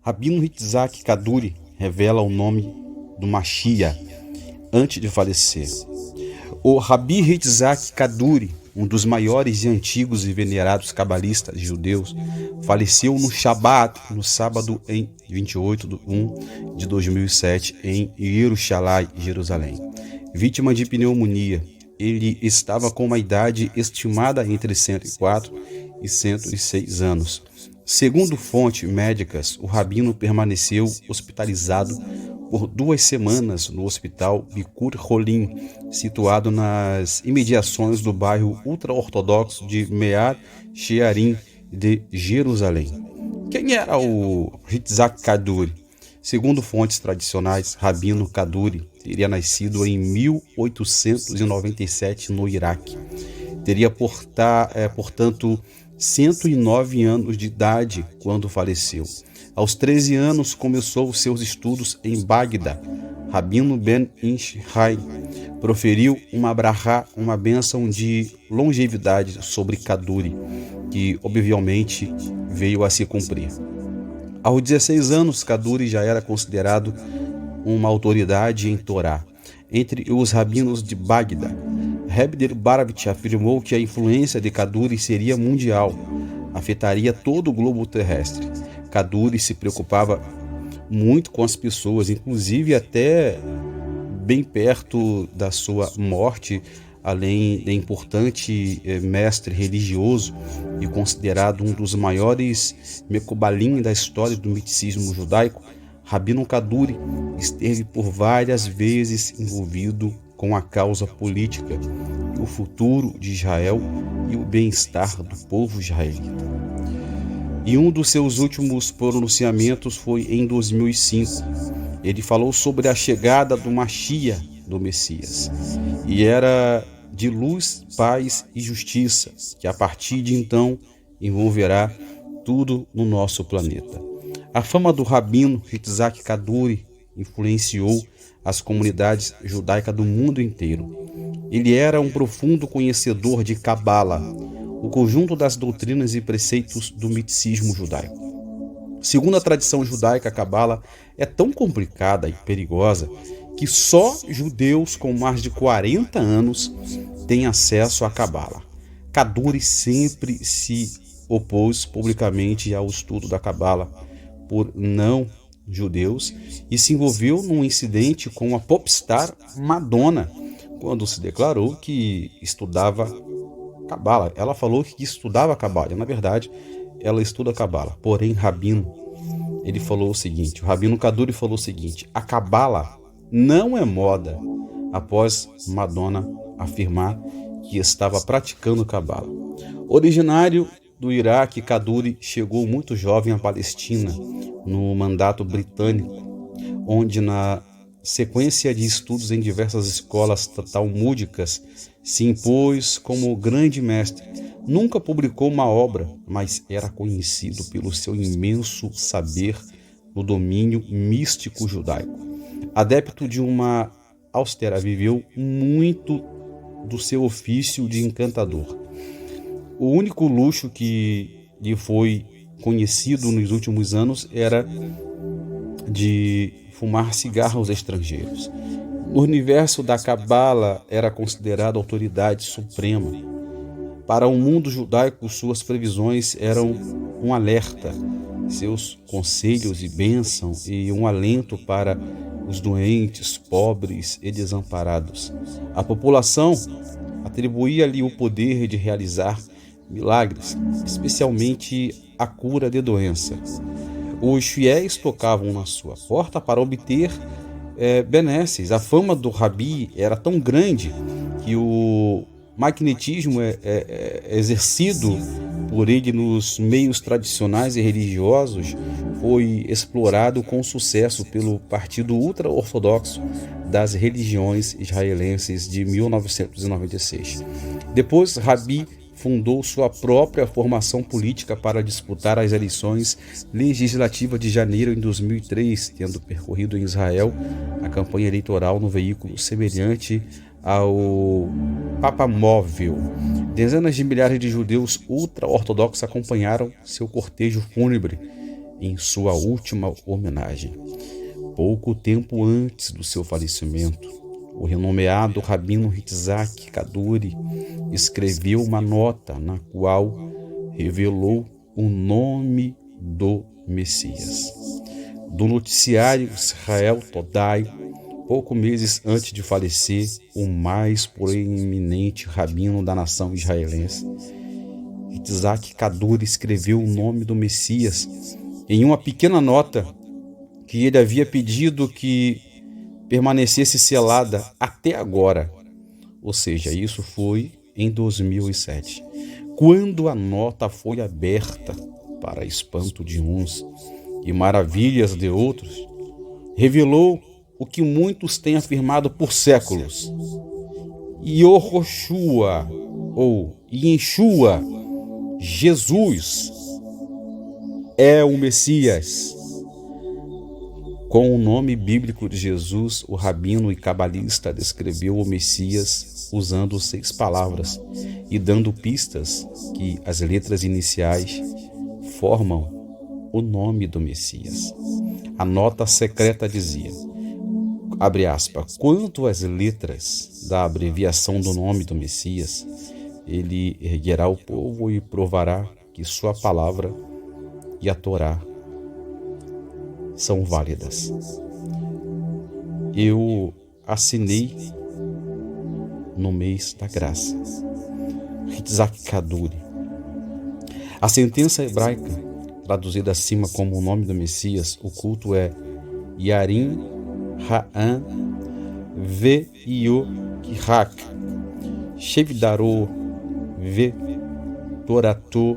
Rabino Yitzhak Kaduri revela o nome do Mashiach antes de falecer. O Rabi Yitzhak Kaduri, um dos maiores e antigos e venerados cabalistas judeus, faleceu no Shabat, no sábado em 28 de 1 de 2007, em Yerushalayim, Jerusalém. Vítima de pneumonia, ele estava com uma idade estimada entre 104 e 106 anos. Segundo fontes médicas, o rabino permaneceu hospitalizado por 2 semanas no hospital Bikur Cholim, situado nas imediações do bairro ultra-ortodoxo de Meat Shearim de Jerusalém. Quem era o Yitzhak Kaduri? Segundo fontes tradicionais, Rabino Kaduri teria nascido em 1897 no Iraque. Teria, portanto, 109 anos de idade quando faleceu. Aos 13 anos, começou seus estudos em Bagdá. Rabino Ben Ishai proferiu uma brachá, uma bênção de longevidade sobre Kaduri, que obviamente veio a se cumprir. Aos 16 anos, Kaduri já era considerado uma autoridade em Torá. Entre os rabinos de Bagdá, Rebbe Baravitch afirmou que a influência de Kaduri seria mundial, afetaria todo o globo terrestre. Kaduri se preocupava muito com as pessoas, inclusive até bem perto da sua morte, além de importante mestre religioso e considerado um dos maiores mecobalim da história do misticismo judaico. Rabino Kaduri esteve por várias vezes envolvido com a causa política, o futuro de Israel e o bem-estar do povo israelita. E um dos seus últimos pronunciamentos foi em 2005. Ele falou sobre a chegada do Mashiach, do Messias, e era de luz, paz e justiça, que a partir de então envolverá tudo no nosso planeta. A fama do rabino Yitzhak Kaduri influenciou as comunidades judaicas do mundo inteiro. Ele era um profundo conhecedor de Cabala, o conjunto das doutrinas e preceitos do misticismo judaico. Segundo a tradição judaica, a Cabala é tão complicada e perigosa que só judeus com mais de 40 anos têm acesso à Cabala. Kaduri sempre se opôs publicamente ao estudo da Cabala por não judeus e se envolveu num incidente com a popstar Madonna, quando se declarou que estudava Cabala. Ela falou que estudava Cabala, na verdade, ela estuda Cabala. Porém, o rabino Kaduri falou o seguinte: a Cabala não é moda, após Madonna afirmar que estava praticando Cabala. Originário do Iraque, Kaduri chegou muito jovem à Palestina, no mandato britânico, onde, na sequência de estudos em diversas escolas talmúdicas, se impôs como grande mestre. Nunca publicou uma obra, mas era conhecido pelo seu imenso saber no domínio místico judaico. Adepto de uma austera, viveu muito do seu ofício de encantador. O único luxo que lhe foi conhecido nos últimos anos era de fumar cigarros estrangeiros. No universo da Cabala, era considerado autoridade suprema. Para o mundo judaico, suas previsões eram um alerta, seus conselhos e bênçãos e um alento para os doentes, pobres e desamparados. A população atribuía-lhe o poder de realizar milagres, especialmente a cura de doenças. Os fiéis tocavam na sua porta para obter benesses. A fama do Rabi era tão grande que o magnetismo exercido por ele nos meios tradicionais e religiosos foi explorado com sucesso pelo Partido Ultra-Ortodoxo das Religiões Israelenses de 1996. Depois, Rabi fundou sua própria formação política para disputar as eleições legislativas de janeiro de 2003, tendo percorrido em Israel a campanha eleitoral no veículo semelhante ao Papamóvel. Dezenas de milhares de judeus ultra-ortodoxos acompanharam seu cortejo fúnebre em sua última homenagem. Pouco tempo antes do seu falecimento, o renomeado Rabino Yitzhak Kaduri escreveu uma nota na qual revelou o nome do Messias. Do noticiário Israel Todai, poucos meses antes de falecer, o mais proeminente rabino da nação israelense, Yitzhak Kaduri, escreveu o nome do Messias em uma pequena nota que ele havia pedido que permanecesse selada até agora. Ou seja, isso foi em 2007. Quando a nota foi aberta, para espanto de uns e maravilhas de outros, revelou o que muitos têm afirmado por séculos: Yehoshua, ou Yeshua, Jesus, é o Messias. Com o nome bíblico de Jesus, o rabino e cabalista descreveu o Messias usando 6 palavras e dando pistas que as letras iniciais formam o nome do Messias. A nota secreta dizia, abre aspas, quanto às letras da abreviação do nome do Messias, ele erguerá o povo e provará que sua palavra e a Torá são válidas. Eu assinei no mês da graça. Yitzhak Kaduri. A sentença hebraica, traduzida acima como o nome do Messias, o culto é Yarim Ha'an Ve'Yokirak Shevdaro Ve'Torato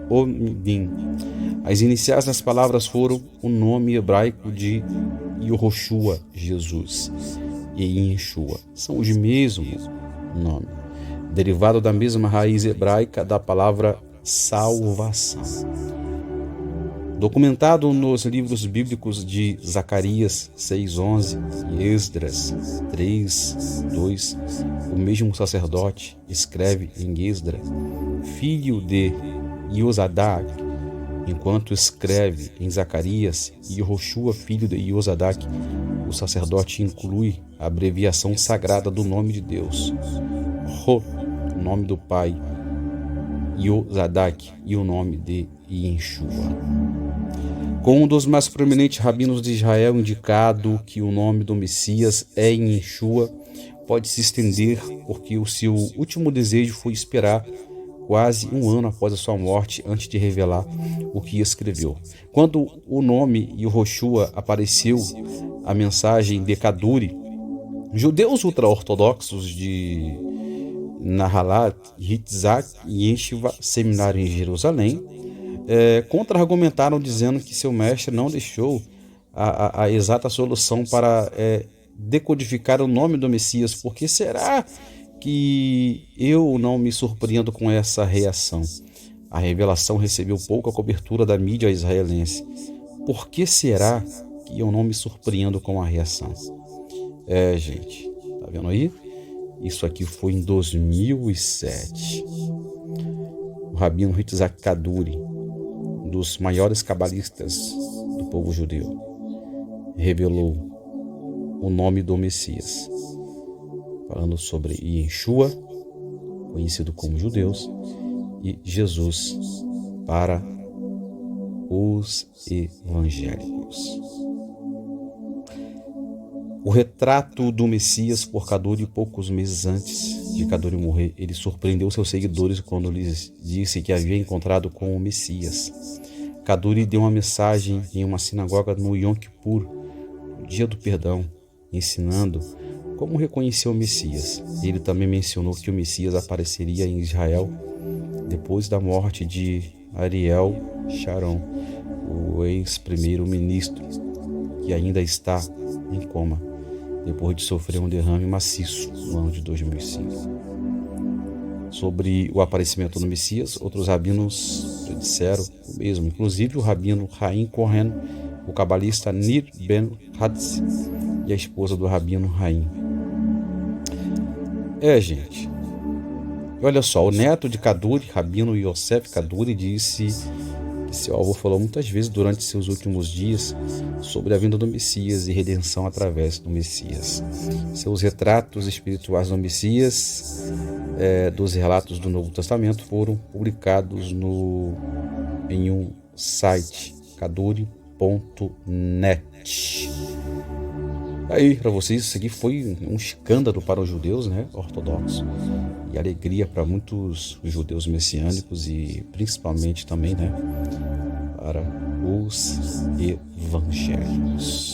Omidim. As iniciais das palavras foram o nome hebraico de Yehoshua, Jesus, e Yeshua. São os mesmos nomes, derivado da mesma raiz hebraica da palavra salvação. Documentado nos livros bíblicos de Zacarias 6:11 e Esdras 3:2, o mesmo sacerdote escreve em Esdras, filho de Iosadak, enquanto escreve em Zacarias, Yehoshua, filho de Iosadak, o sacerdote inclui a abreviação sagrada do nome de Deus, Ro, o nome do Pai, Iosadak e o nome de Yeshua. Com um dos mais proeminentes rabinos de Israel indicado que o nome do Messias é Yeshua, pode se estender porque o seu último desejo foi esperar quase um ano após a sua morte antes de revelar o que escreveu. Quando o nome Yehoshua apareceu, a mensagem de Kaduri, judeus ultra-ortodoxos de Nahalat, Yitzhak e Yeshiva, seminário em Jerusalém, contra-argumentaram dizendo que seu mestre não deixou a exata solução para decodificar o nome do Messias. Por que será que eu não me surpreendo com essa reação? A revelação recebeu pouca cobertura da mídia israelense. Por que será que eu não me surpreendo com a reação? Gente, tá vendo aí? Isso aqui foi em 2007. O rabino Yitzhak Kaduri, um dos maiores cabalistas do povo judeu, revelou o nome do Messias, falando sobre Yeshua, conhecido como judeus, e Jesus para os evangélicos. O retrato do Messias por Kaduri, poucos meses antes de Kaduri morrer, ele surpreendeu seus seguidores quando lhes disse que havia encontrado com o Messias. Kaduri deu uma mensagem em uma sinagoga no Yom Kippur, o dia do perdão, ensinando como reconhecer o Messias. Ele também mencionou que o Messias apareceria em Israel depois da morte de Ariel Sharon, o ex-primeiro-ministro, que ainda está em coma, depois de sofrer um derrame maciço no ano de 2005. Sobre o aparecimento do Messias, outros rabinos disseram o mesmo, inclusive o rabino Haim Cohen, o cabalista Nir Ben Hatz e a esposa do rabino Haim. Gente, olha só, o neto de Kaduri, rabino Yosef Kaduri, disse Seu avô falou muitas vezes durante seus últimos dias sobre a vinda do Messias e redenção através do Messias. Seus retratos espirituais do Messias, dos relatos do Novo Testamento, foram publicados em um site, kaduri.net. Aí, para vocês, isso aqui foi um escândalo para os judeus, né, ortodoxos, e alegria para muitos judeus messiânicos e principalmente também, né, para os evangélicos.